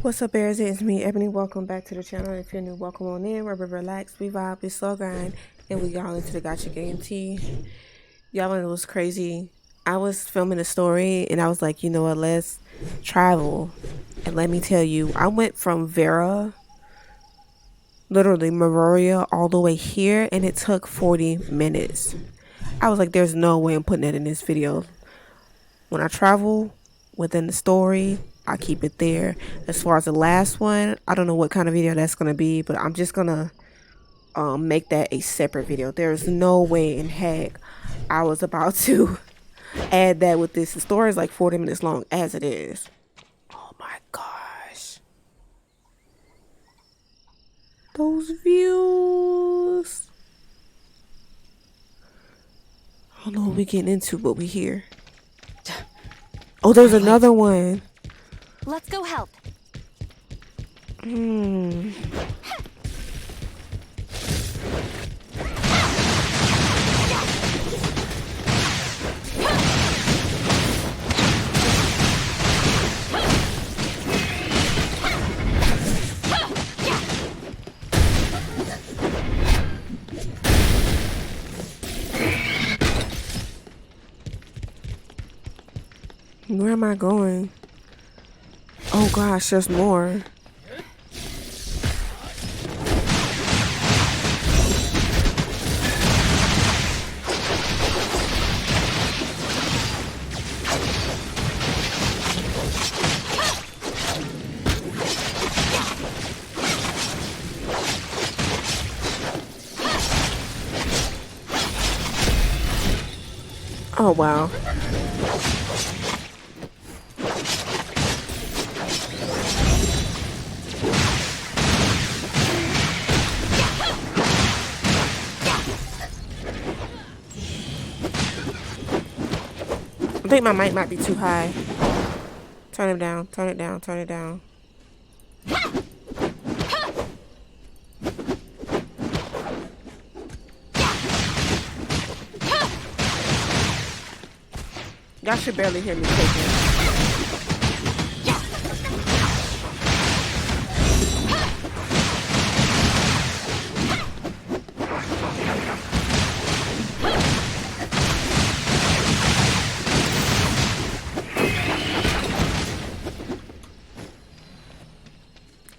What's up, Bears? It's me, Ebony. Welcome back to the channel. If you're new, welcome on in. Where we relax, we vibe, we slow grind, and we all into the gotcha game tea. Y'all know it was crazy. I was filming a story, and I was like, you know what? Let's travel. And let me tell you, I went from Vera, literally Maroria, all the way here, and it took 40 minutes. I was like, there's no way I'm putting that in this video. When I travel within the story, I keep it there. As far as the last one, I don't know what kind of video that's going to be, but I'm just going to make that a separate video. There's no way in heck I was about to add that with this. The story is like 40 minutes long as it is. Oh my gosh. Those views. I don't know what we're getting into, but we here. Oh, there's another one. Let's go help. Where am I going? Oh gosh, there's more. Oh wow. I think my mic might be too high. Turn it down, turn it down, turn it down. Y'all should barely hear me clicking.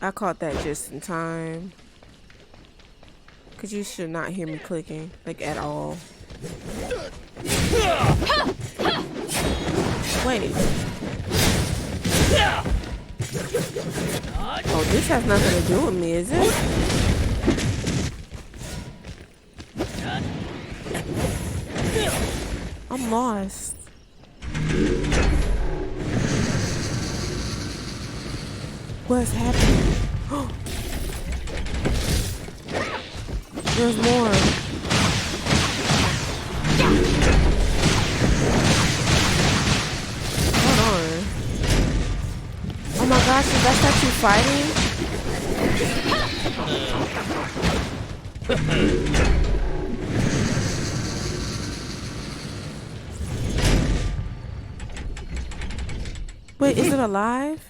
I caught that just in time. Cause you should not hear me clicking, like at all. Wait. Oh, this has nothing to do with me, is it? I'm lost. What's happening? There's more. Hold on. Oh my gosh, is that statue fighting? Wait, is it alive?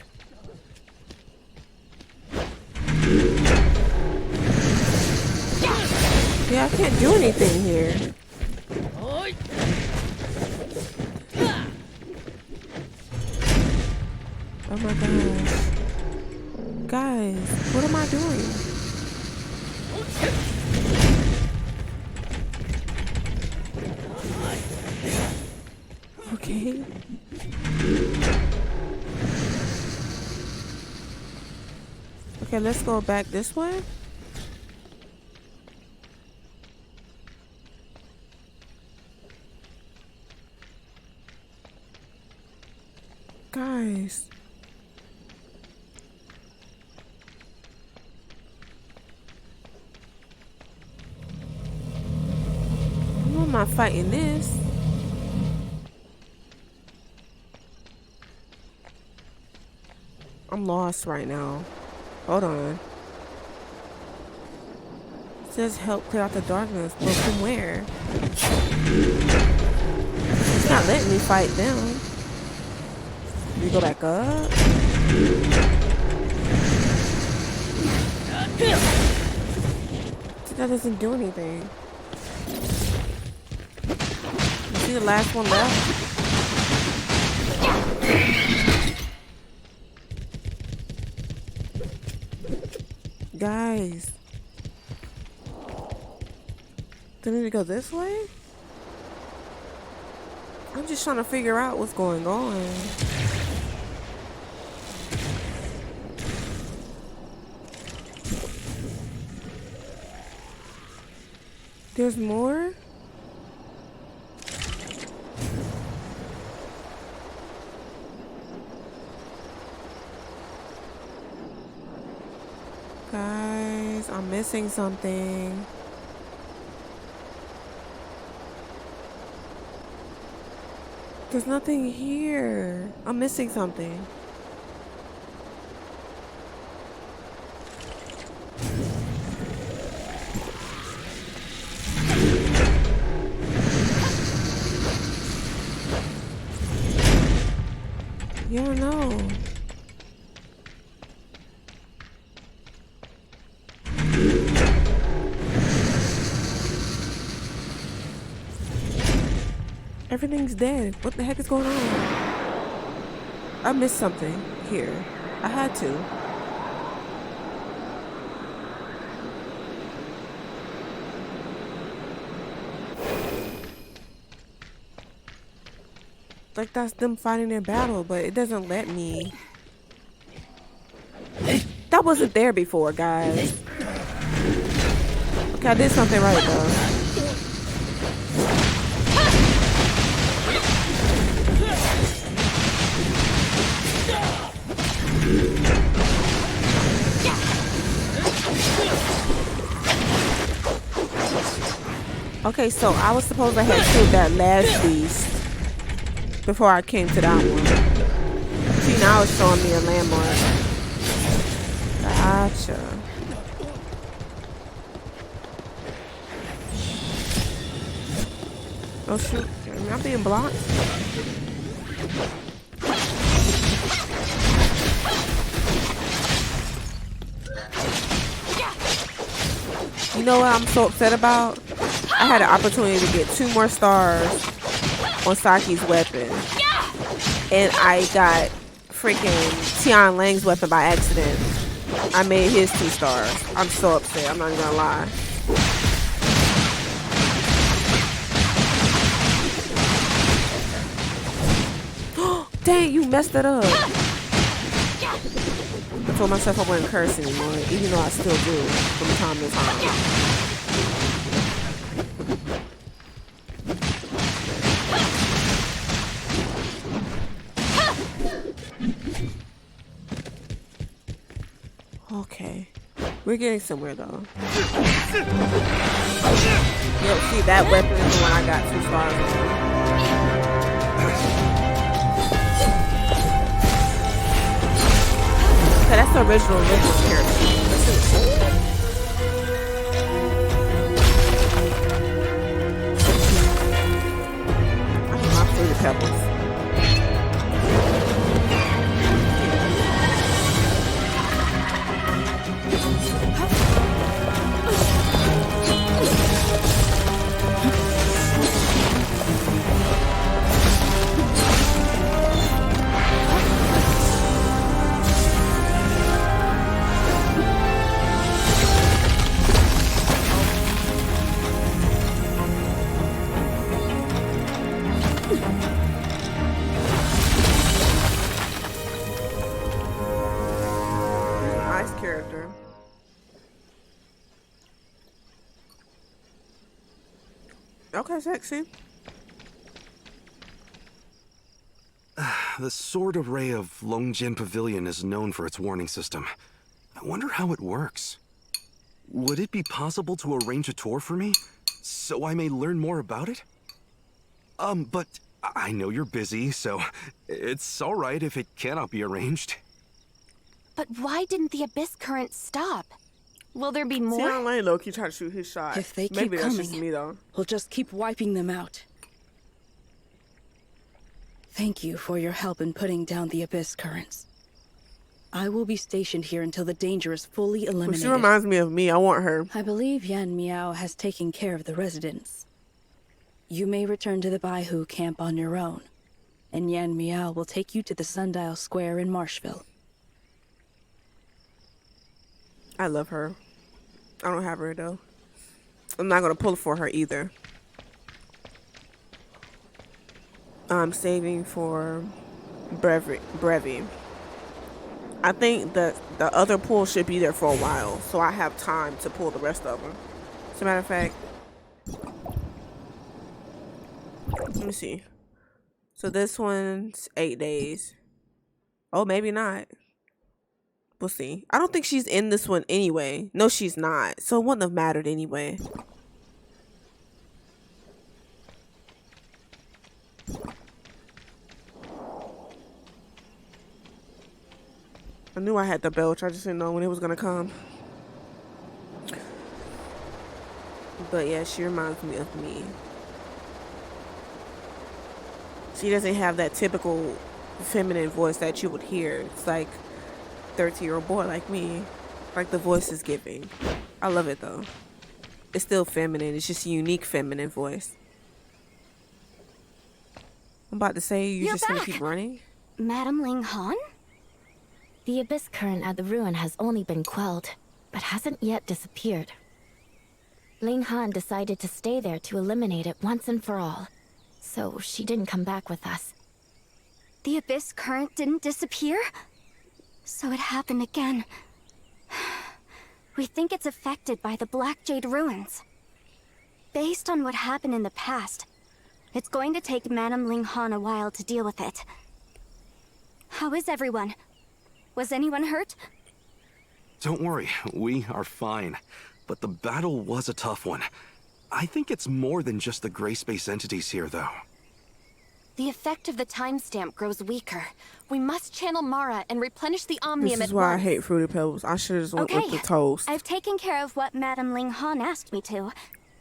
Yeah, I can't do anything here. Oh my gosh. Guys, what am I doing? Okay. Okay, let's go back this way. Guys. I'm not fighting this. I'm lost right now. Hold on. It says help clear out the darkness, but from where? It's not letting me fight them. We go back up. That doesn't do anything. You see the last one left? Guys. Do I need to go this way? I'm just trying to figure out what's going on. There's more? Guys, I'm missing something. There's nothing here. I'm missing something. You don't know. Everything's dead. What the heck is going on? I missed something here. I had to. Like that's them fighting their battle, but it doesn't let me. That wasn't there before, guys. Okay, I did something right though. Okay, so I was supposed to have killed that last beast before I came to that one. See, now it's showing me a landmark. Gotcha. Oh shoot, am I being blocked? You know what I'm so upset about? I had an opportunity to get 2 more stars on Saki's weapon. And I got freaking Tian Lang's weapon by accident. I made his 2 stars. I'm so upset, I'm not even gonna lie. Dang, you messed it up. I told myself I wouldn't curse anymore, even though I still do from time to time. Okay, we're getting somewhere though. Yo, see, that weapon is the one I got 2 stars on. Okay, that's the original character. I don't know, Fruity Pebbles. Character. Okay, sexy. The sword array of Longjin Pavilion is known for its warning system. I wonder how it works. Would it be possible to arrange a tour for me, so I may learn more about it? But I know you're busy, so it's all right if it cannot be arranged. But why didn't the abyss current stop? Will there be more? Tian Lang low-key trying to shoot his shot. If they keep Maybe that's coming, just me though. we'll just keep wiping them out. Thank you for your help in putting down the abyss currents. I will be stationed here until the danger is fully Well, eliminated. she reminds me of me. I want her. I believe Yan Miao has taken care of the residents. You may return to the Baihu camp on your own, and Yan Miao will take you to the Sundial Square in Marshville. I love her. I don't have her though. I'm not gonna pull for her either. I'm saving for Brevi. I think that the other pull should be there for a while, so I have time to pull the rest of them. As a matter of fact, let me see. So this one's 8 days. Oh, maybe not. We'll see. I don't think she's in this one anyway. No, she's not. So it wouldn't have mattered anyway. I knew I had the belch. I just didn't know when it was gonna come. But yeah, she reminds me of me. She doesn't have that typical feminine voice that you would hear. It's like 13-year-old boy like me. Like the voice is giving. I love it though. It's still feminine. It's just a unique feminine voice. I'm about to say you're just gonna keep running. Madame Ling Han? The abyss current at the ruin has only been quelled, but hasn't yet disappeared. Ling Han decided to stay there to eliminate it once and for all, so she didn't come back with us. The abyss current didn't disappear? So it happened again. We think it's affected by the Black Jade ruins. Based on what happened in the past, it's going to take Madame Ling Han a while to deal with it. How is everyone? Was anyone hurt? Don't worry, we are fine. But the battle was a tough one. I think it's more than just the gray space entities here, though. The effect of the timestamp grows weaker. We must channel Mara and replenish the Omnium This at is why I once. hate Fruity Pebbles. I should have just went with the toast. I've taken care of what Madame Ling Han asked me to,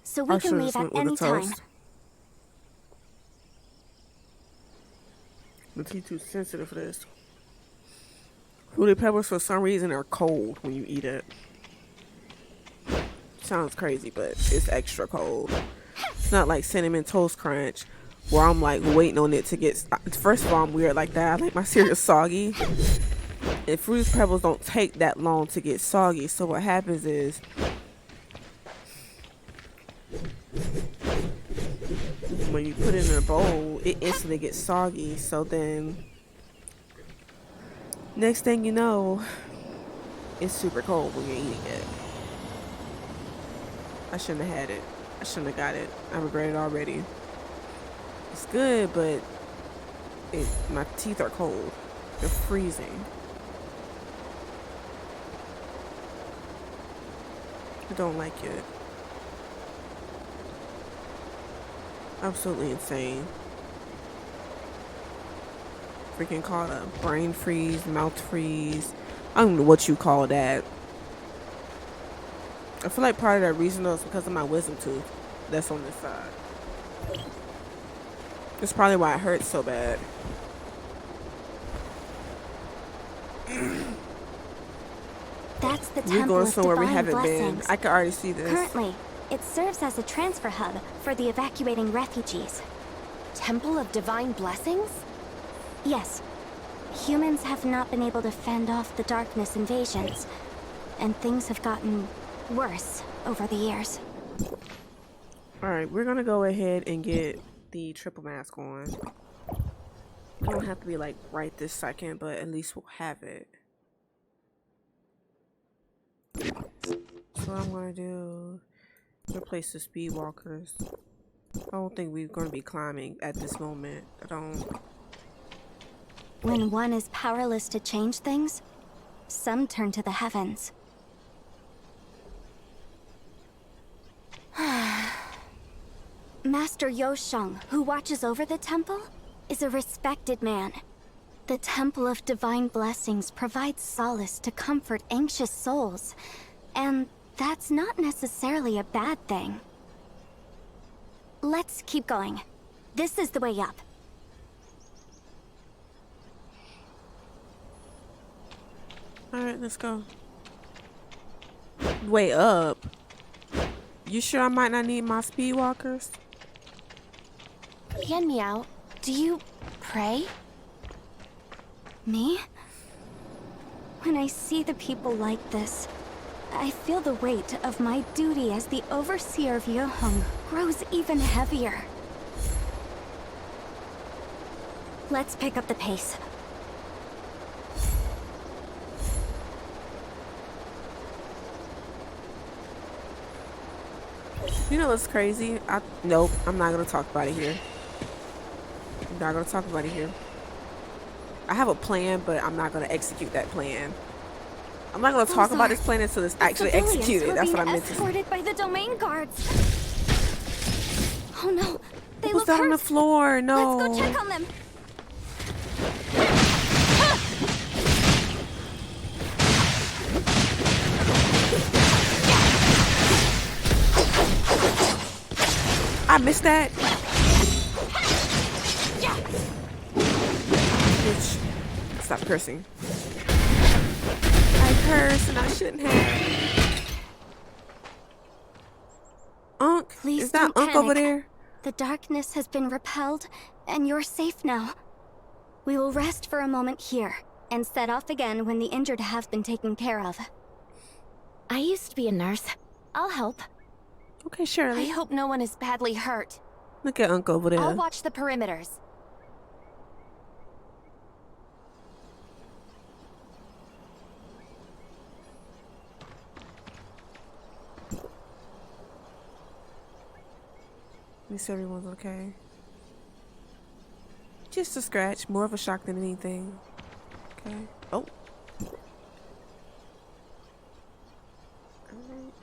so we I can should have leave just at went any with the time. toast. The tea too sensitive for this. Fruity Pebbles for some reason are cold when you eat it. Sounds crazy, but it's extra cold. It's not like Cinnamon Toast Crunch where I'm like waiting on it to get. First of all, I'm weird like that. I like my cereal soggy. And Fruity Pebbles don't take that long to get soggy. So what happens is when you put it in a bowl, it instantly gets soggy. So then next thing you know, it's super cold when you're eating it. I shouldn't have had it. I shouldn't have got it. I regret it already. It's good, but my teeth are cold. They're freezing. I don't like it. Absolutely insane. Freaking called a brain freeze, mouth freeze. I don't know what you call that. I feel like part of that reason though is because of my wisdom tooth that's on this side. That's probably why it hurts so bad. That's the We're Temple going of somewhere we Divine haven't Blessings. been. I can already see this. Currently, it serves as a transfer hub for the evacuating refugees. Temple of Divine Blessings? Yes. Humans have not been able to fend off the darkness invasions, and things have gotten worse over the years. Alright, we're gonna go ahead and get the triple mask on. It don't have to be like right this second, but at least we'll have it. So what I'm gonna do, replace the speed walkers. I don't think we're gonna be climbing at this moment. I don't. When one is powerless to change things, some turn to the heavens. Master Yosheng, who watches over the temple, is a respected man. The Temple of Divine Blessings provides solace to comfort anxious souls, and that's not necessarily a bad thing. Let's keep going. This is the way up. Alright, let's go. Way up. You sure I might not need my speed walkers? Yan Meow, do you pray? Me? When I see the people like this, I feel the weight of my duty as the overseer of Yuheng grows even heavier. Let's pick up the pace. You know what's crazy? Nope, I'm not gonna talk about it here. I'm not gonna talk about it here. I have a plan, but I'm not gonna execute that plan. I'm not gonna talk about this plan until it's actually executed. That's what I meant to say. Escorted by the domain guards. Oh no, they What's look that hurt. on the floor? No. Let's go check on them. I missed that. Bitch. Stop cursing. I cursed and I shouldn't have. Unc? Please Is that don't Unc over panic. there? The darkness has been repelled, and you're safe now. We will rest for a moment here, and set off again when the injured have been taken care of. I used to be a nurse. I'll help. Okay, Shirley. I hope no one is badly hurt. Look at Unc over there. I'll watch the perimeters. At least everyone's okay. Just a scratch, more of a shock than anything. Okay. Oh. Alright.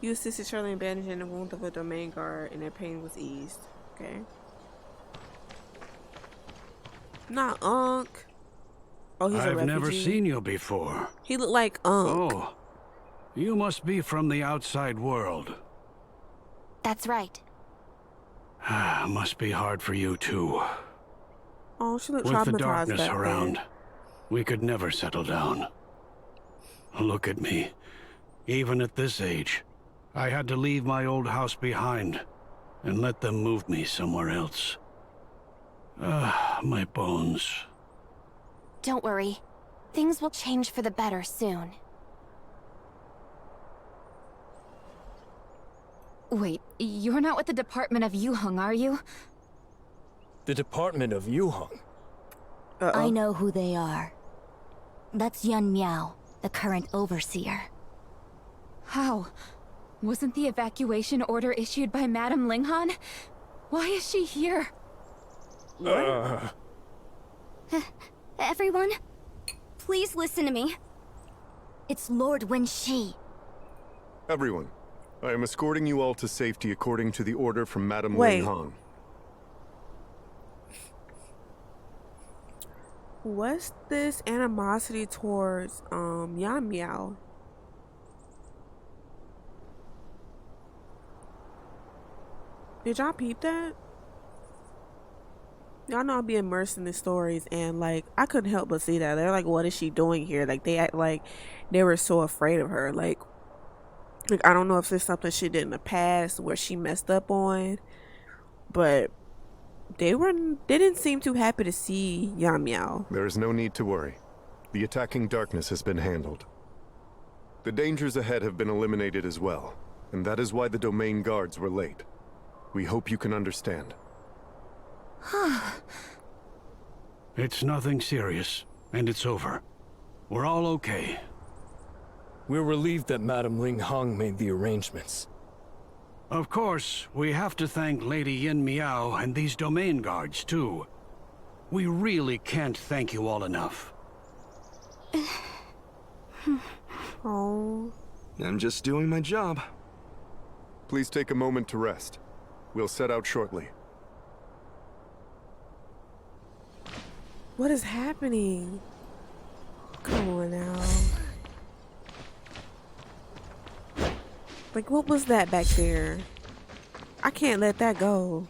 You assisted Shirley in bandaging the wound of a domain guard and their pain was eased. Okay. Not Unc. Oh, he's a refugee. I've never seen you before. He looked like Unc. Oh, you must be from the outside world. That's right. Must be hard for you too. Oh, she looked With traumatized the darkness back around, then. we could never settle down. Look at me. Even at this age, I had to leave my old house behind and let them move me somewhere else. My bones. Don't worry. Things will change for the better soon. Wait, you're not with the Department of Yuheng, are you? The Department of Yuheng? I know who they are. That's Yan Meow, the current overseer. How? Wasn't the evacuation order issued by Madame Linghan? Why is she here? Everyone, please listen to me. It's Lord Wenxi. Everyone, I am escorting you all to safety according to the order from Madame Wait. Linghan. What's this animosity towards Yan Meow? Did y'all peep that? Y'all know I'll be immersed in the stories and like I couldn't help but see that. They're like, what is she doing here? Like they act like they were so afraid of her. Like I don't know if there's something she did in the past where she messed up on, but they didn't seem too happy to see Yan Meow. There is no need to worry. The attacking darkness has been handled. The dangers ahead have been eliminated as well, and that is why the domain guards were late. We hope you can understand. It's nothing serious, and it's over. We're all okay. We're relieved that Madame Linghan made the arrangements. Of course, we have to thank Lady Yin Meow and these domain guards, too. We really can't thank you all enough. Oh. I'm just doing my job. Please take a moment to rest. We'll set out shortly. What is happening? Come on now. Like, what was that back there? I can't let that go.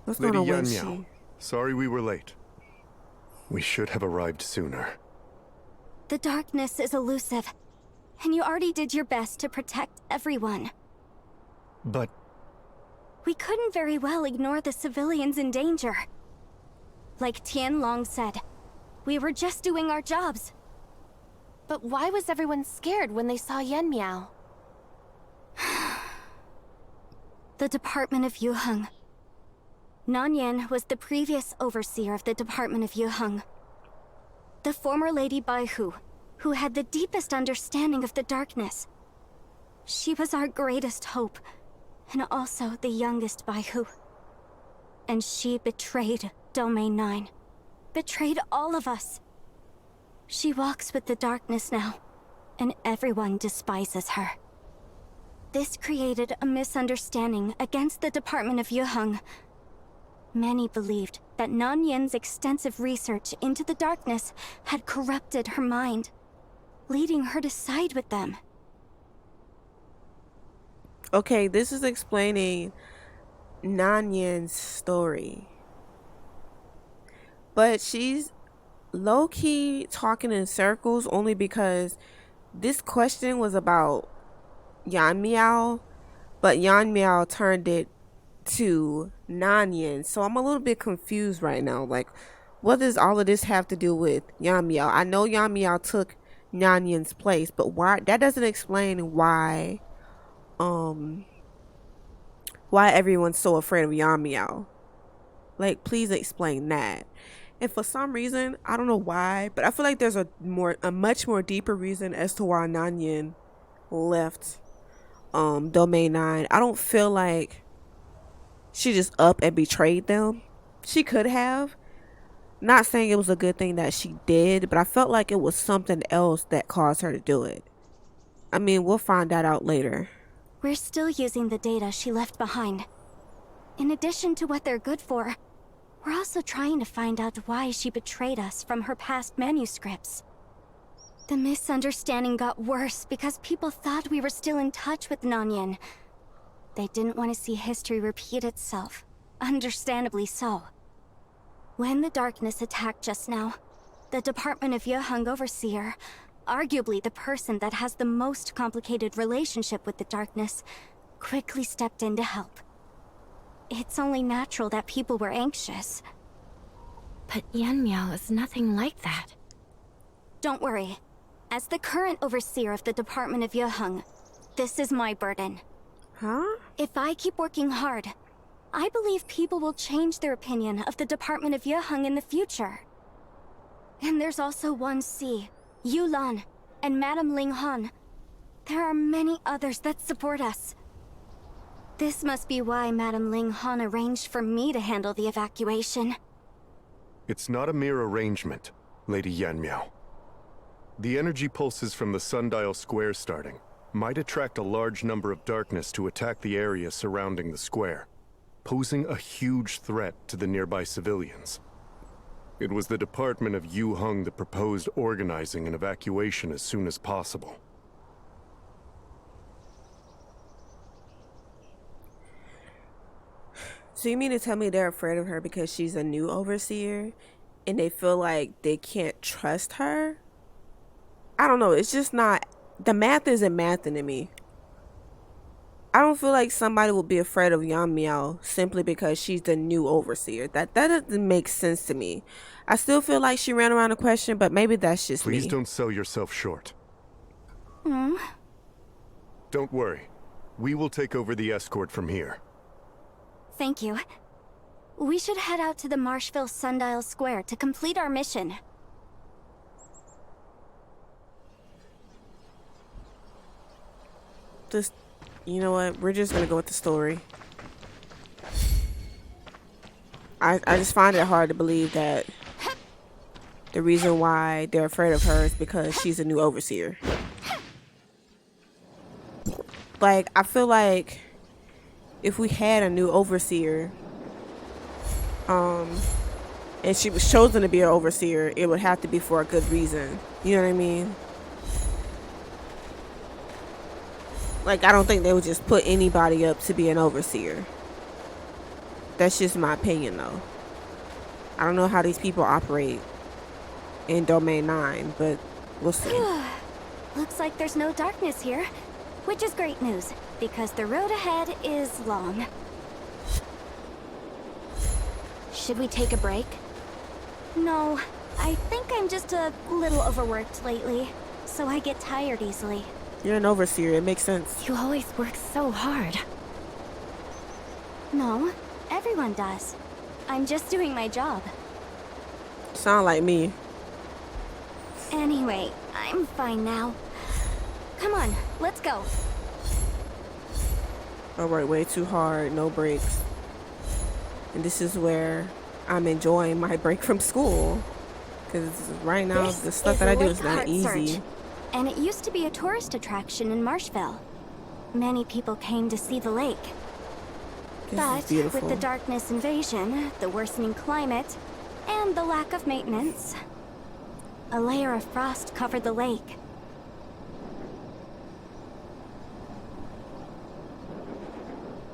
What's going Lady on Yan with Meow, she? sorry we were late. We should have arrived sooner. The darkness is elusive, and you already did your best to protect everyone. But We couldn't very well ignore the civilians in danger. Like Tianlong said, we were just doing our jobs. But why was everyone scared when they saw Yan Miao? The Department of Yuheng. Nanyan was the previous overseer of the Department of Yuheng. The former Lady Baihu, who had the deepest understanding of the darkness. She was our greatest hope, and also the youngest Baihu. And she betrayed Domain 9. Betrayed all of us. She walks with the darkness now, and everyone despises her. This created a misunderstanding against the Department of Yuheng. Many believed that Nanyan's extensive research into the darkness had corrupted her mind, leading her to side with them. Okay, this is explaining Nanyan's story. But she's low-key talking in circles only because this question was about Yan Miao, but Yan Miao turned it to Nanyan. So I'm a little bit confused right now. Like, what does all of this have to do with Yan Miao? I know Yan Miao took Nanyan's place, but why? That doesn't explain why everyone's so afraid of Yan Miao. Like, please explain that. And for some reason, I don't know why, but I feel like there's a much more deeper reason as to why Nanyan left Domain 9. I don't feel like she just up and betrayed them. She could have. Not saying it was a good thing that she did, but I felt like it was something else that caused her to do it. I mean, we'll find that out later. We're still using the data she left behind. In addition to what they're good for, we're also trying to find out why she betrayed us from her past manuscripts. The misunderstanding got worse because people thought we were still in touch with Nanyan. They didn't want to see history repeat itself. Understandably so. When the darkness attacked just now, the Department of Yuheng Overseer, arguably the person that has the most complicated relationship with the darkness, quickly stepped in to help. It's only natural that people were anxious. But Yan Miao is nothing like that. Don't worry. As the current overseer of the Department of Yuheng, this is my burden. Huh? If I keep working hard, I believe people will change their opinion of the Department of Yuheng in the future. And there's also 1C, Yulan, and Madame Ling Han. There are many others that support us. This must be why Madame Ling Han arranged for me to handle the evacuation. It's not a mere arrangement, Lady Yan Miao. The energy pulses from the sundial square starting might attract a large number of darkness to attack the area surrounding the square, posing a huge threat to the nearby civilians. It was the Department of Yuheng that proposed organizing an evacuation as soon as possible. So you mean to tell me they're afraid of her because she's a new overseer and they feel like they can't trust her? I don't know. It's just not... The math isn't mathing to me. I don't feel like somebody would be afraid of Yan Miao simply because she's the new overseer. That doesn't make sense to me. I still feel like she ran around the question, but maybe that's just me. Please don't sell yourself short. Don't worry. We will take over the escort from here. Thank you. We should head out to the Marshville Sundial Square to complete our mission. Just, you know what? We're just gonna go with the story. I just find it hard to believe that the reason why they're afraid of her is because she's a new overseer. Like, I feel like if we had a new overseer, and she was chosen to be an overseer, it would have to be for a good reason. You know what I mean? Like, I don't think they would just put anybody up to be an overseer. That's just my opinion, though. I don't know how these people operate. in Domain 9, but we'll see. Looks like there's no darkness here, which is great news, because the road ahead is long. Should we take a break? No, I think I'm just a little overworked lately, so I get tired easily. You're an overseer, it makes sense. You always work so hard. No, everyone does. I'm just doing my job. Sound like me. Anyway, I'm fine now. Come on, let's go. I work way too hard, no breaks. And this is where I'm enjoying my break from school. Because right now, the stuff that I do is not easy. And it used to be a tourist attraction in Marshville. Many people came to see the lake. But with the darkness invasion, the worsening climate, and the lack of maintenance, a layer of frost covered the lake.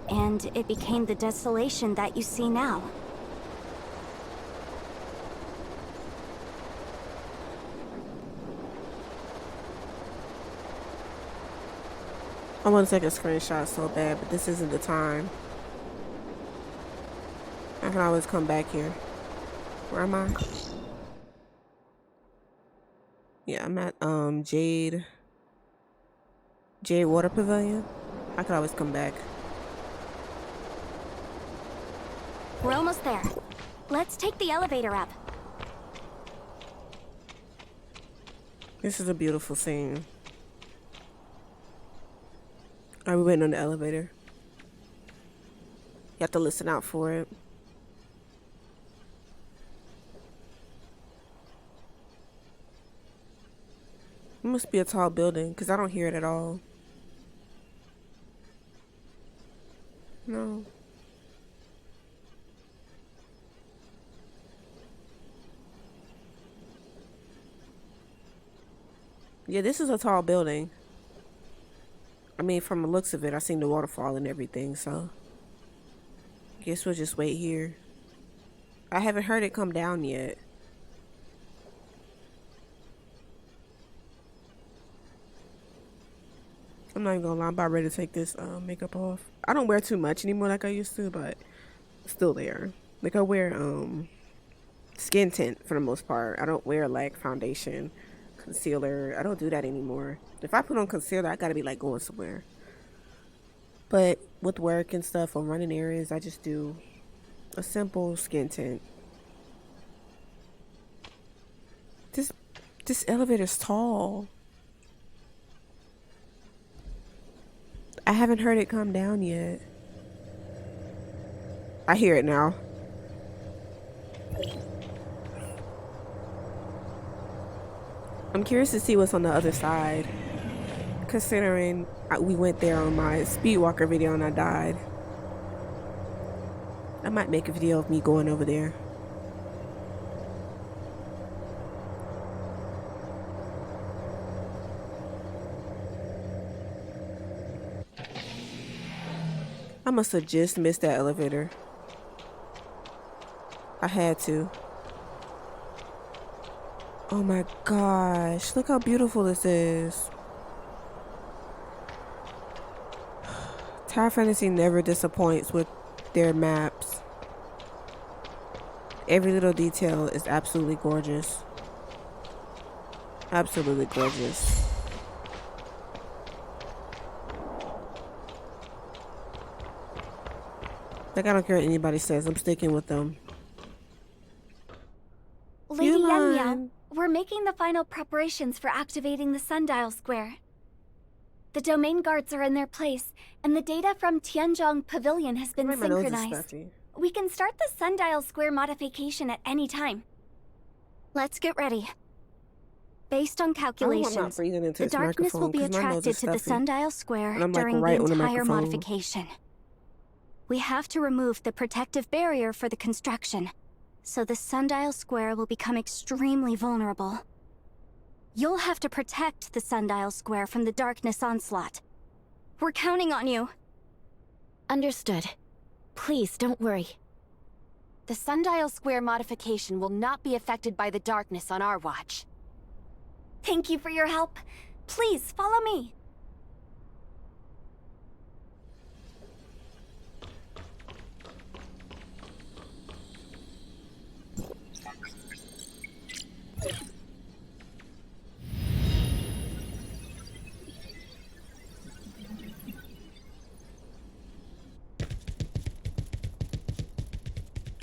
And it became the desolation that you see now. I want to take a screenshot so bad, but this isn't the time. I can always come back here. Where am I? Yeah, I'm at Jade Water Pavilion. I could always come back. We're almost there. Let's take the elevator up. This is a beautiful scene. Are we waiting on the elevator? You have to listen out for it. It must be a tall building because I don't hear it at all. No. Yeah, this is a tall building. I mean, from the looks of it, I seen the waterfall and everything, so guess we'll just wait here. I haven't heard it come down yet. I'm not even gonna lie, I'm about ready to take this makeup off. I don't wear too much anymore like I used to, but it's still there. Like I wear skin tint for the most part. I don't wear like foundation, concealer. I don't do that anymore. If I put on concealer, I gotta be like going somewhere. But with work and stuff or running errands, I just do a simple skin tint. This elevator's tall. I haven't heard it come down yet. I hear it now. I'm curious to see what's on the other side, considering we went there on my Speedwalker video and I died. I might make a video of me going over there. I must have just missed that elevator. I had to. Oh my gosh, look how beautiful this is. Tower Fantasy never disappoints with their maps. Every little detail is absolutely gorgeous. Absolutely gorgeous. Like, I don't care what anybody says, I'm sticking with them. Lady Yan, we're making the final preparations for activating the Sundial Square. The domain guards are in their place, and the data from Tianzhong Pavilion has been synchronized. We can start the Sundial Square modification at any time. Let's get ready. Based on calculations, the darkness will be attracted to the Sundial Square during the entire modification. We have to remove the protective barrier for the construction, so the Sundial Square will become extremely vulnerable. You'll have to protect the Sundial Square from the darkness onslaught. We're counting on you. Understood. Please, don't worry. The sundial square modification will not be affected by the darkness on our watch. Thank you for your help. Please, follow me.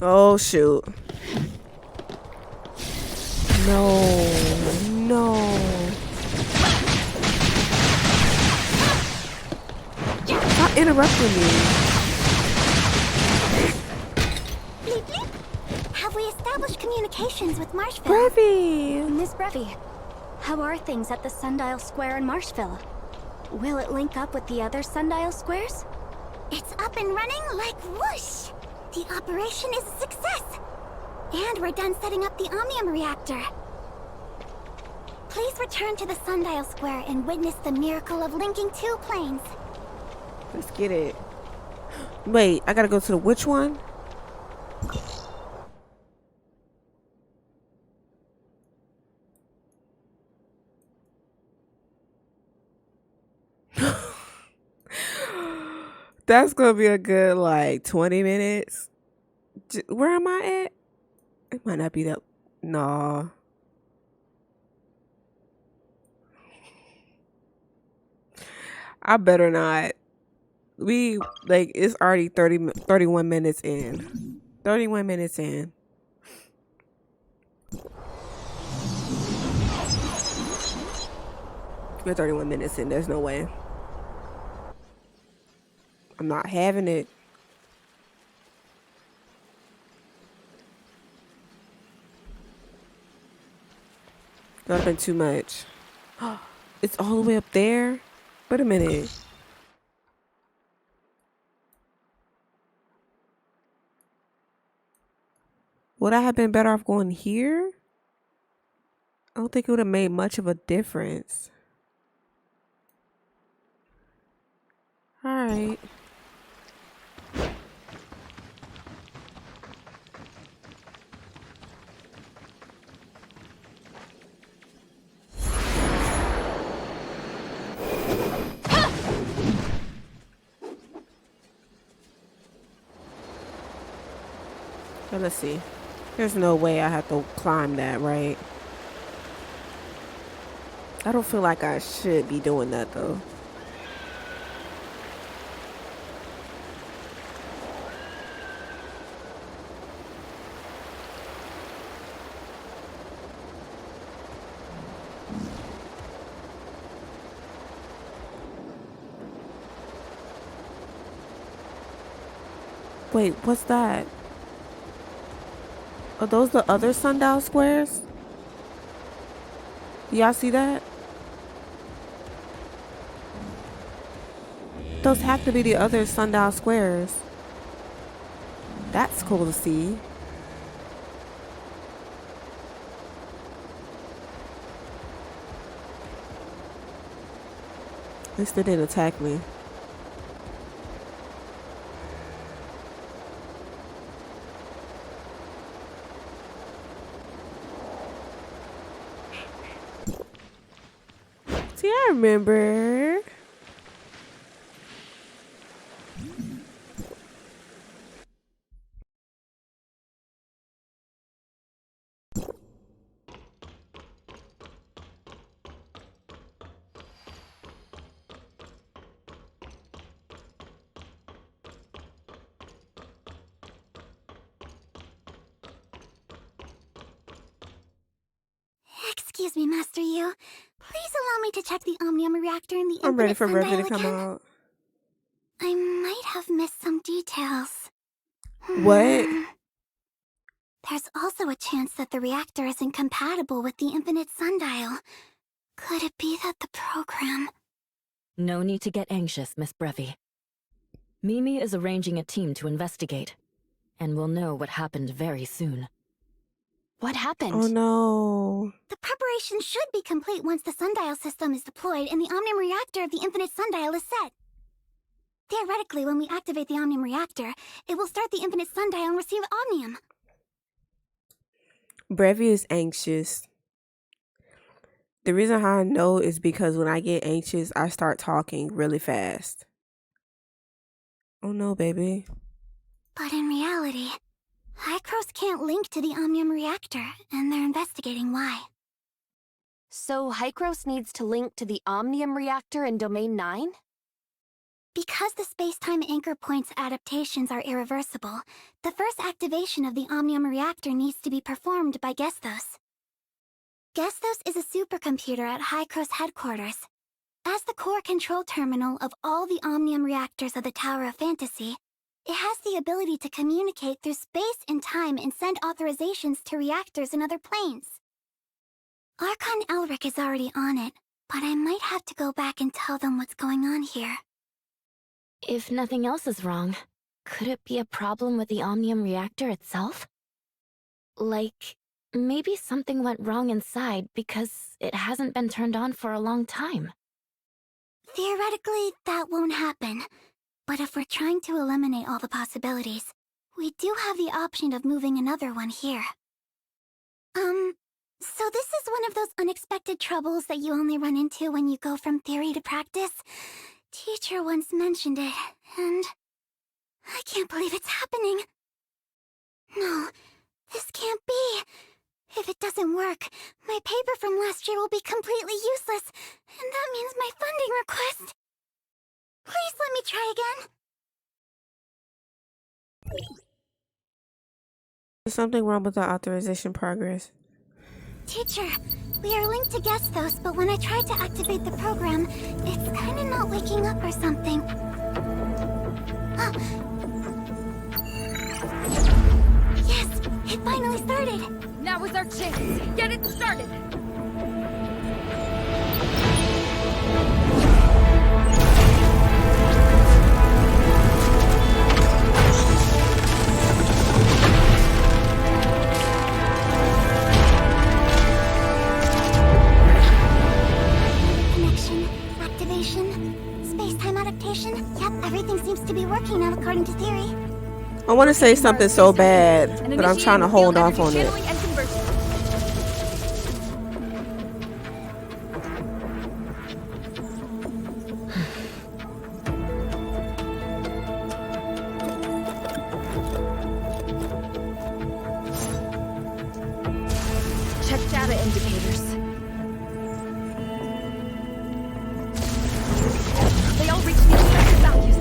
Oh, shoot. No. No. Stop interrupting me. Bleep, bleep. Have we established communications with Marshville? Brevy. Miss Brevy, how are things at the Sundial Square in Marshville? Will it link up with the other Sundial Squares? It's up and running like whoosh! The operation is a success! And we're done setting up the Omnium reactor. Please return to the Sundial Square and witness the miracle of linking two planes. Let's get it. Wait, I gotta go to the which one? That's gonna be a good like 20 minutes. Where am I at? It might not be that. No. I better not. We like it's already 31 minutes in. 31 minutes in. We're 31 minutes in. There's no way. I'm not having it. That'd have been too much. It's all the way up there? Wait a minute. Would I have been better off going here? I don't think it would have made much of a difference. Alright. Well, let's see. There's no way I have to climb that, right? I don't feel like I should be doing that, though. Wait, what's that? Are those the other sundial squares? Y'all see that? Those have to be the other sundial squares. That's cool to see. At least they didn't attack me. See, I remember. Excuse me, Master Yu. Please allow me to check the Omnium reactor in the I'm ready Infinite for Brevy Sundial to come again. out. I might have missed some details. What? There's also a chance that the reactor isn't compatible with the Infinite Sundial. Could it be that the program... No need to get anxious, Miss Brevy. Mimi is arranging a team to investigate, and we'll know what happened very soon. What happened? Oh no. The preparation should be complete once the Sundial system is deployed and the Omnium reactor of the Infinite Sundial is set. Theoretically, when we activate the Omnium reactor, it will start the Infinite Sundial and receive Omnium. Brevy is anxious. The reason how I know is because when I get anxious, I start talking really fast. Oh no, baby. But in reality, Hycros can't link to the Omnium reactor, and they're investigating why. So Hycros needs to link to the Omnium reactor in Domain 9? Because the space-time anchor point's adaptations are irreversible, the first activation of the Omnium reactor needs to be performed by Gestos. Gestos is a supercomputer at Hycros headquarters. As the core control terminal of all the Omnium reactors of the Tower of Fantasy, it has the ability to communicate through space and time and send authorizations to reactors in other planes. Archon Elric is already on it, but I might have to go back and tell them what's going on here. If nothing else is wrong, could it be a problem with the Omnium reactor itself? Like, maybe something went wrong inside because it hasn't been turned on for a long time. Theoretically, that won't happen. But if we're trying to eliminate all the possibilities, we do have the option of moving another one here. So this is one of those unexpected troubles that you only run into when you go from theory to practice. Teacher once mentioned it, and I can't believe it's happening. No, this can't be. If it doesn't work, my paper from last year will be completely useless, and that means my funding request. Please let me try again. There's something wrong with the authorization progress. Teacher, we are linked to Gestos, but when I try to activate the program, it's kinda not waking up or something. Yes, it finally started. Now is our chance. Get it started. Space-time adaptation? Yep, everything seems to be working now according to theory. I want to say something so bad, but I'm trying to hold off on it. Check data indicators. They all reach the expected values.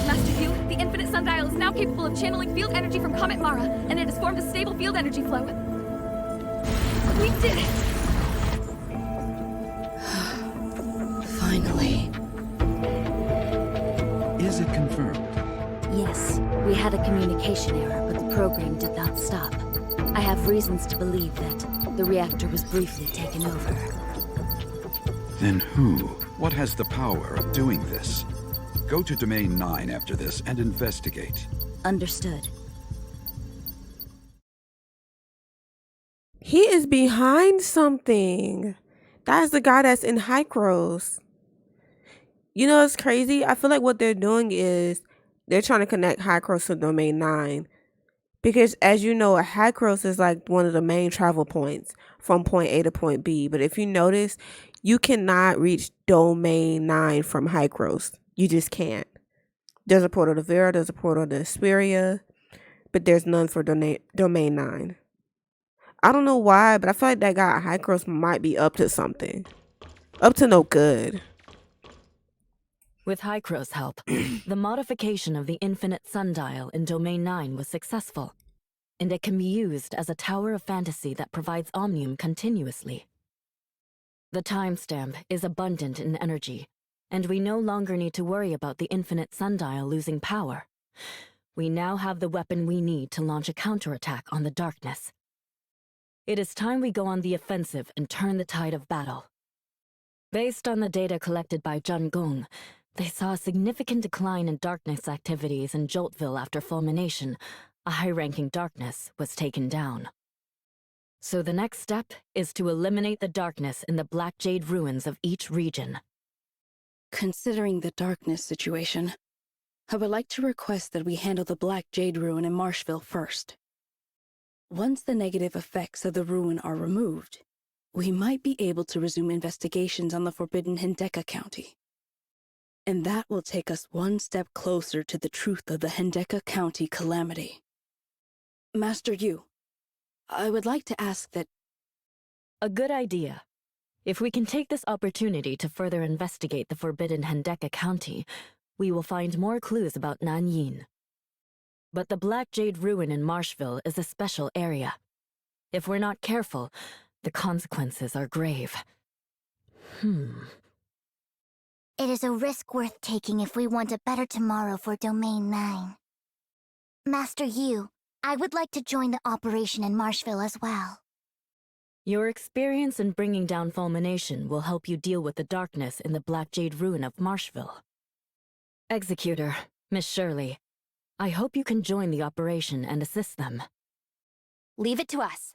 Master View, the infinite sundial is now capable of channeling field energy from Comet Mara, and it has formed a stable field energy flow. We did it! Finally. Is it confirmed? Yes, we had a communication error, but the program did not stop. I have reasons to believe that the reactor was briefly taken over. Then who? What has the power of doing this? Go to Domain 9 after this and investigate. Understood. He is behind something. That is the guy that's in Hycros. You know, it's crazy. I feel like what they're doing is they're trying to connect Hycros to Domain 9. Because as you know, Hycros is like one of the main travel points from point A to point B. But if you notice, you cannot reach Domain 9 from Hycros. You just can't. There's a portal to Vera, there's a portal to Asperia, but there's none for Domain 9. I don't know why, but I feel like that guy at Hycros might be up to something. Up to no good. With Hycros' help, the modification of the infinite sundial in Domain 9 was successful, and it can be used as a tower of fantasy that provides Omnium continuously. The timestamp is abundant in energy, and we no longer need to worry about the infinite sundial losing power. We now have the weapon we need to launch a counterattack on the darkness. It is time we go on the offensive and turn the tide of battle. Based on the data collected by Jun Gong, they saw a significant decline in darkness activities in Joltville after fulmination. A high-ranking darkness was taken down. So the next step is to eliminate the darkness in the Black Jade ruins of each region. Considering the darkness situation, I would like to request that we handle the Black Jade ruin in Marshville first. Once the negative effects of the ruin are removed, we might be able to resume investigations on the forbidden Hendeka County. And that will take us one step closer to the truth of the Hendeka County calamity. Master Yu, I would like to ask that... A good idea. If we can take this opportunity to further investigate the forbidden Hendeka County, we will find more clues about Nanyin. But the Black Jade Ruin in Marshville is a special area. If we're not careful, the consequences are grave. It is a risk worth taking if we want a better tomorrow for Domain 9. Master Yu, I would like to join the operation in Marshville as well. Your experience in bringing down fulmination will help you deal with the darkness in the Black Jade Ruin of Marshville. Executor, Miss Shirley, I hope you can join the operation and assist them. Leave it to us.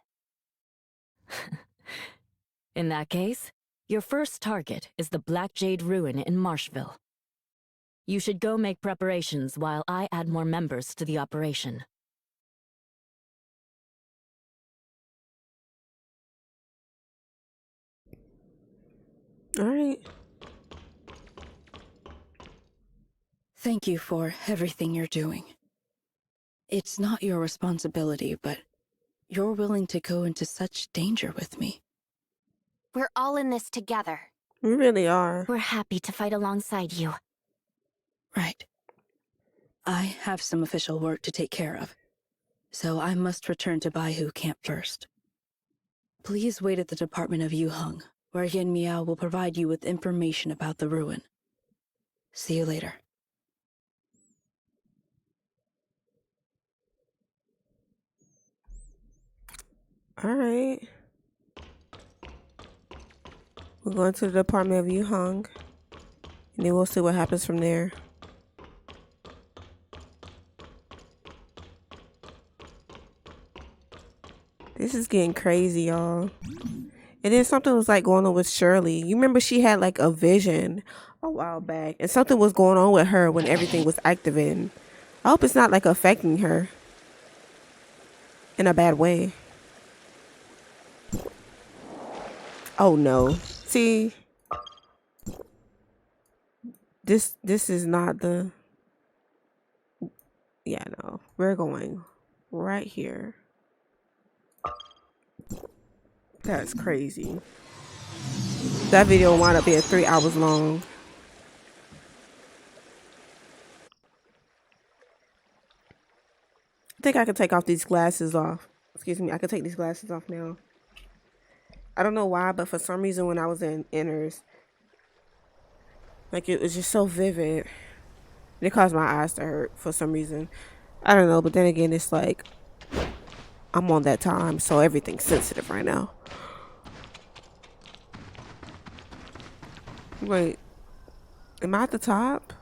In that case, your first target is the Black Jade Ruin in Marshville. You should go make preparations while I add more members to the operation. All right. Thank you for everything you're doing. It's not your responsibility, but you're willing to go into such danger with me. We're all in this together. We really are. We're happy to fight alongside you. Right. I have some official work to take care of, so I must return to Baihu Camp first. Please wait at the Department of Yuheng, where Yen Miao will provide you with information about the ruin. See you later. All right. We're going to the Department of Yuheng, and then we'll see what happens from there. This is getting crazy, y'all. And then something was like going on with Shirley. You remember she had like a vision a while back, and something was going on with her when everything was activating. I hope it's not like affecting her in a bad way. Oh no. See, this is not the... Yeah, no. We're going right here. That's crazy. That video will wind up being 3 hours long. I think I can take off these glasses off. Excuse me, I can take these glasses off now. I don't know why, but for some reason when I was in Inners, like it was just so vivid. It caused my eyes to hurt for some reason. I don't know, but then again, it's like I'm on that time, so everything's sensitive right now. Wait, am I at the top?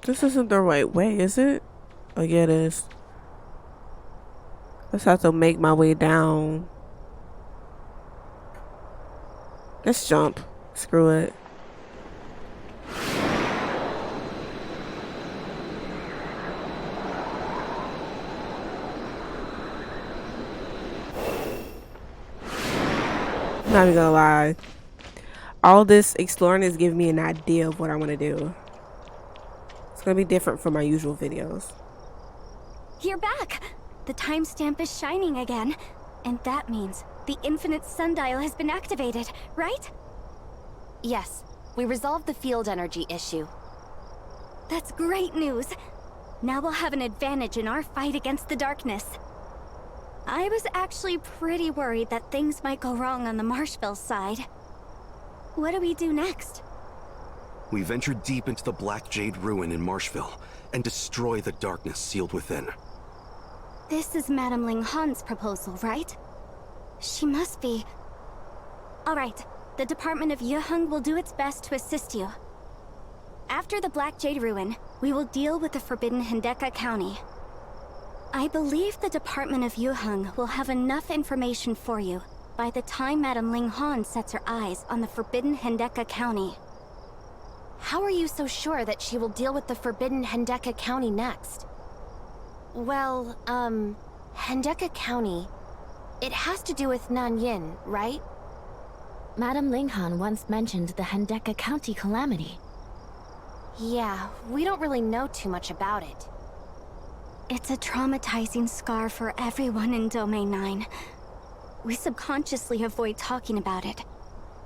This isn't the right way, is it? Oh yeah, it is. Let's have to make my way down. Let's jump. Screw it. I'm not even gonna lie. All this exploring is giving me an idea of what I want to do. It's gonna be different from my usual videos. You're back! The timestamp is shining again. And that means the infinite sundial has been activated, right? Yes, we resolved the field energy issue. That's great news! Now we'll have an advantage in our fight against the darkness. I was actually pretty worried that things might go wrong on the Marshville side. What do we do next? We venture deep into the Black Jade Ruin in Marshville and destroy the darkness sealed within. This is Madame Ling Han's proposal, right? She must be... Alright, the Department of Yuheng will do its best to assist you. After the Black Jade Ruin, we will deal with the forbidden Hendeka County. I believe the Department of Yuheng will have enough information for you by the time Madame Ling Han sets her eyes on the Forbidden Hendeka County. How are you so sure that she will deal with the Forbidden Hendeka County next? Well, Hendeka County... It has to do with Nanyin, right? Madame Ling Han once mentioned the Hendeka County calamity. Yeah, we don't really know too much about it. It's a traumatizing scar for everyone in Domain 9. We subconsciously avoid talking about it,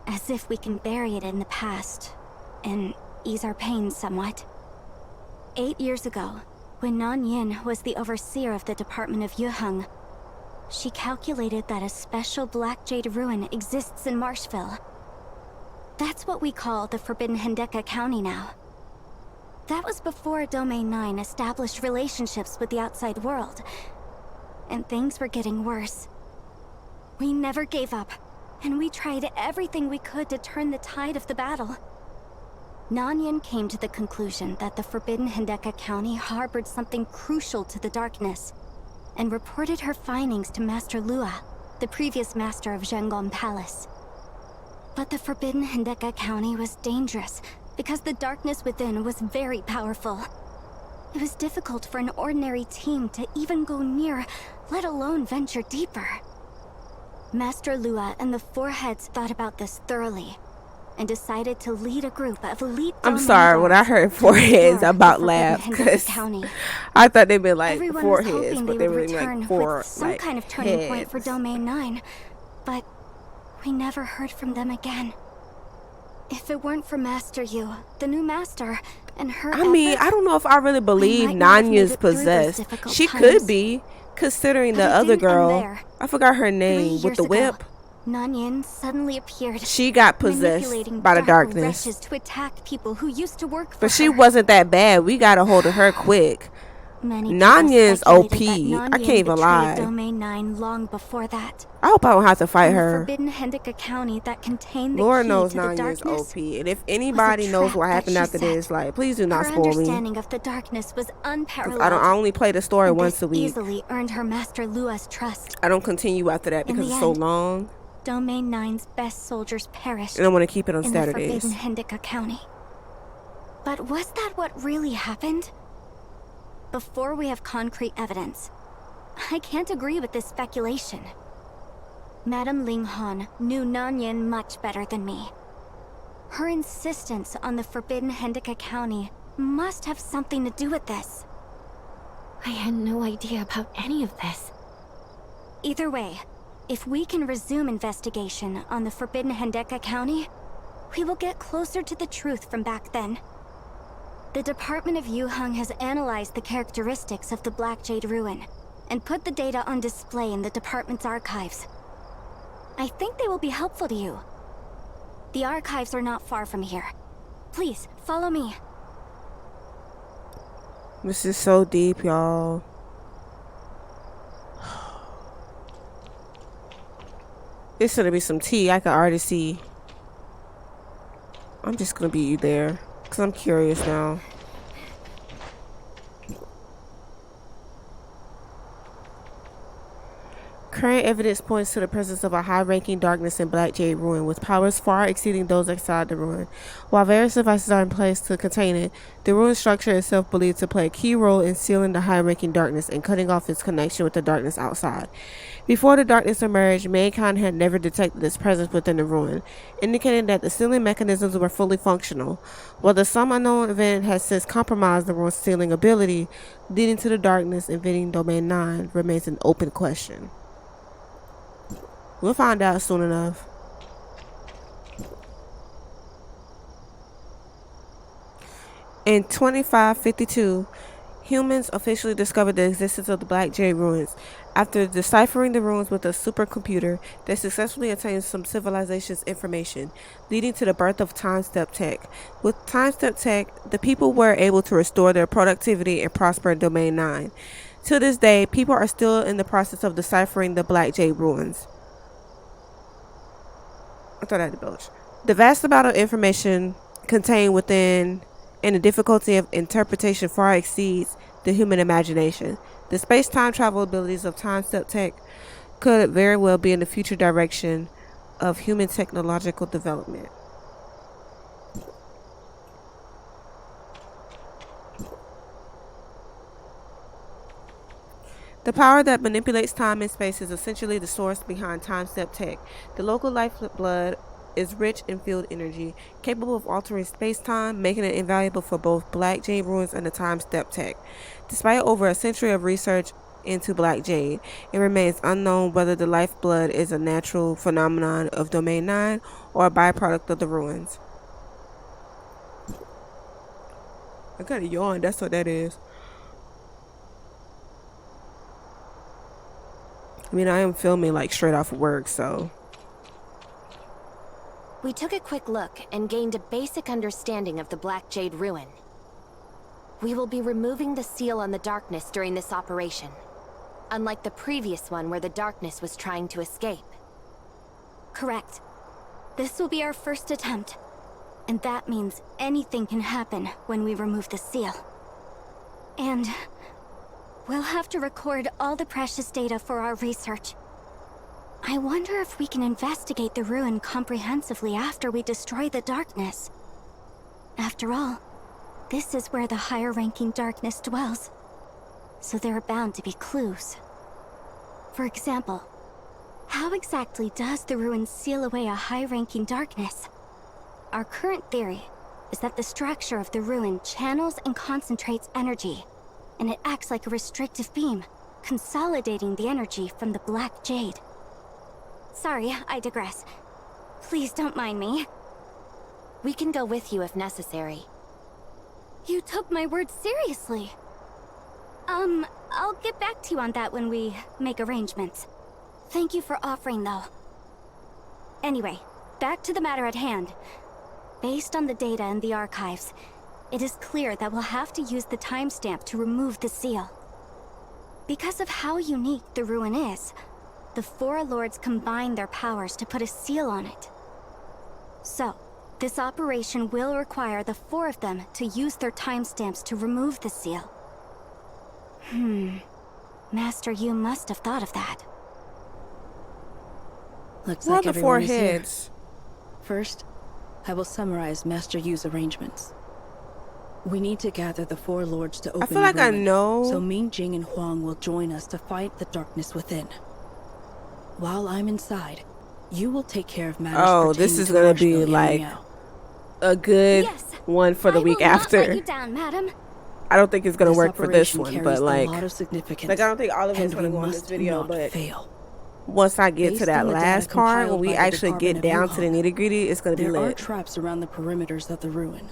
as if we can bury it in the past, and ease our pain somewhat. 8 years ago, when Nanyin was the overseer of the Department of Yuheng, she calculated that a special Black Jade ruin exists in Marshville. That's what we call the Forbidden Hendeka County now. That was before Domain 9 established relationships with the outside world, and things were getting worse. We never gave up, and we tried everything we could to turn the tide of the battle. Nanyin came to the conclusion that the Forbidden Hendeka County harbored something crucial to the darkness, and reported her findings to Master Lua, the previous master of Zhengong Palace. But the Forbidden Hendeka County was dangerous because the darkness within was very powerful. It was difficult for an ordinary team to even go near, let alone venture deeper. Master Lua and the Four Heads thought about this thoroughly, and decided to lead a group of elite. I'm sorry, when I heard foreheads, I about laughed because I thought they'd been like Everyone foreheads, but they were return like four with some like kind of turning heads. point for Domain 9, but we never heard from them again. If it weren't for Master Yu, the new master, and her I mean, efforts, I don't know if I really believe might not have made Nanya's it through those possessed. difficult She times. could be, considering But the it other didn't end girl. there. I forgot her 3 name with years the ago, whip. Nanyin suddenly appeared. She got possessed manipulating by the dark darkness. wretches to attack people who used to work for But she her. wasn't that bad. We got a hold of her quick. Many people Nanya's OP. speculated that I Nanyin can't even betrayed lie. Domain 9 long before that. I hope I don't have to fight And the her. Forbidden Hendeka County that contained the Lord key knows to the Nanya's darkness OP. And if anybody knows what trap that happened she after set. this, like, please do not Her spoil me. understanding of the darkness was 'Cause unparalleled. I only play the story and once this a week. easily earned her Master Lua's trust. I don't continue after that In because the it's so end, long. Domain 9's best soldiers perished. And I want to keep it on in the Saturdays. Forbidden Hendeka County. But was that what really happened? Before we have concrete evidence, I can't agree with this speculation. Madame Ling Han knew Nanyin much better than me. Her insistence on the Forbidden Hendeka County must have something to do with this. I had no idea about any of this. Either way, if we can resume investigation on the Forbidden Hendeka County, we will get closer to the truth from back then. The Department of Yuheng has analyzed the characteristics of the Black Jade Ruin and put the data on display in the department's archives. I think they will be helpful to you. The archives are not far from here. Please, follow me. This is so deep, y'all. It's gonna be some tea. I can already see. I'm just gonna be there because I'm curious now. Current evidence points to the presence of a high-ranking darkness in Black Jade Ruin, with powers far exceeding those outside the ruin. While various devices are in place to contain it, the ruin structure itself believed to play a key role in sealing the high-ranking darkness and cutting off its connection with the darkness outside. Before the darkness emerged, mankind had never detected its presence within the ruin, indicating that the sealing mechanisms were fully functional. Whether some unknown event has since compromised the ruin's sealing ability, leading to the darkness invading Domain 9, remains an open question. We'll find out soon enough. In 2552, humans officially discovered the existence of the Black Jade ruins. After deciphering the ruins with a supercomputer, they successfully obtained some civilization's information, leading to the birth of time-step tech. With time-step tech, the people were able to restore their productivity and prosper in Domain 9. To this day, people are still in the process of deciphering the Black Jade ruins. I thought I had to belch. The vast amount of information contained within and the difficulty of interpretation far exceeds the human imagination. The space-time travel abilities of time step tech could very well be in the future direction of human technological development. The power that manipulates time and space is essentially the source behind time step tech. The local lifeblood is rich in field energy, capable of altering space-time, making it invaluable for both Black Jade ruins and the time step tech. Despite over a century of research into Black Jade, it remains unknown whether the lifeblood is a natural phenomenon of Domain 9 or a byproduct of the ruins. I got a yawn, that's what that is. I mean, I am filming like straight off of work, so. We took a quick look and gained a basic understanding of the Black Jade ruin. We will be removing the seal on the darkness during this operation, unlike the previous one where the darkness was trying to escape. Correct. This will be our first attempt, and that means anything can happen when we remove the seal. And we'll have to record all the precious data for our research. I wonder if we can investigate the ruin comprehensively after we destroy the darkness. After all, this is where the higher-ranking darkness dwells, so there are bound to be clues. For example, how exactly does the ruin seal away a high-ranking darkness? Our current theory is that the structure of the ruin channels and concentrates energy, and it acts like a restrictive beam, consolidating the energy from the Black Jade. Sorry, I digress. Please don't mind me. We can go with you if necessary. You took my words seriously. I'll get back to you on that when we make arrangements. Thank you for offering, though. Anyway, back to the matter at hand. Based on the data in the archives, it is clear that we'll have to use the timestamp to remove the seal. Because of how unique the ruin is, the four lords combined their powers to put a seal on it. So, this operation will require the four of them to use their timestamps to remove the seal. Master, you must have thought of that. Looks What like are the everyone four is here. heads? First, I will summarize Master Yu's arrangements. We need to gather the four lords to open I feel like the I ruin, know. so Ming Jing and Huang will join us to fight the darkness within. While I'm inside, you will take care of matters Oh, this pertaining is to gonna be Marshville and like Meow. a good Yes, one for the I week will not let after. you down, madam. I don't think it's gonna This work for this operation one, carries but a like, lot of significance, I don't think all of it's and gonna we go on this must video. not But fail. once I get to Based that on the last data part, when compiled we by the actually get Department of down to the Wuhan, nitty gritty, it's gonna be There are lit. traps around the perimeters of the ruin.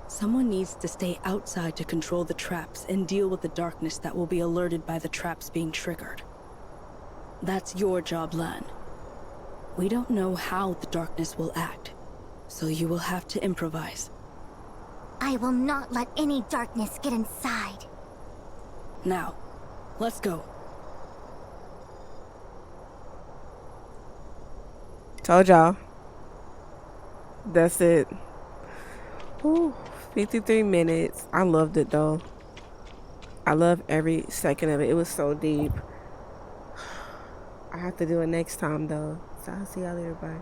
Someone needs to stay outside to control the traps and deal with the darkness that will be alerted by the traps being triggered. That's your job, Lan. We don't know how the darkness will act, so you will have to improvise. I will not let any darkness get inside. Now, let's go. Told y'all. That's it. Ooh, 53 minutes. I loved it though. I love every second of it. It was so deep. I have to do it next time though. So I'll see y'all later. Bye.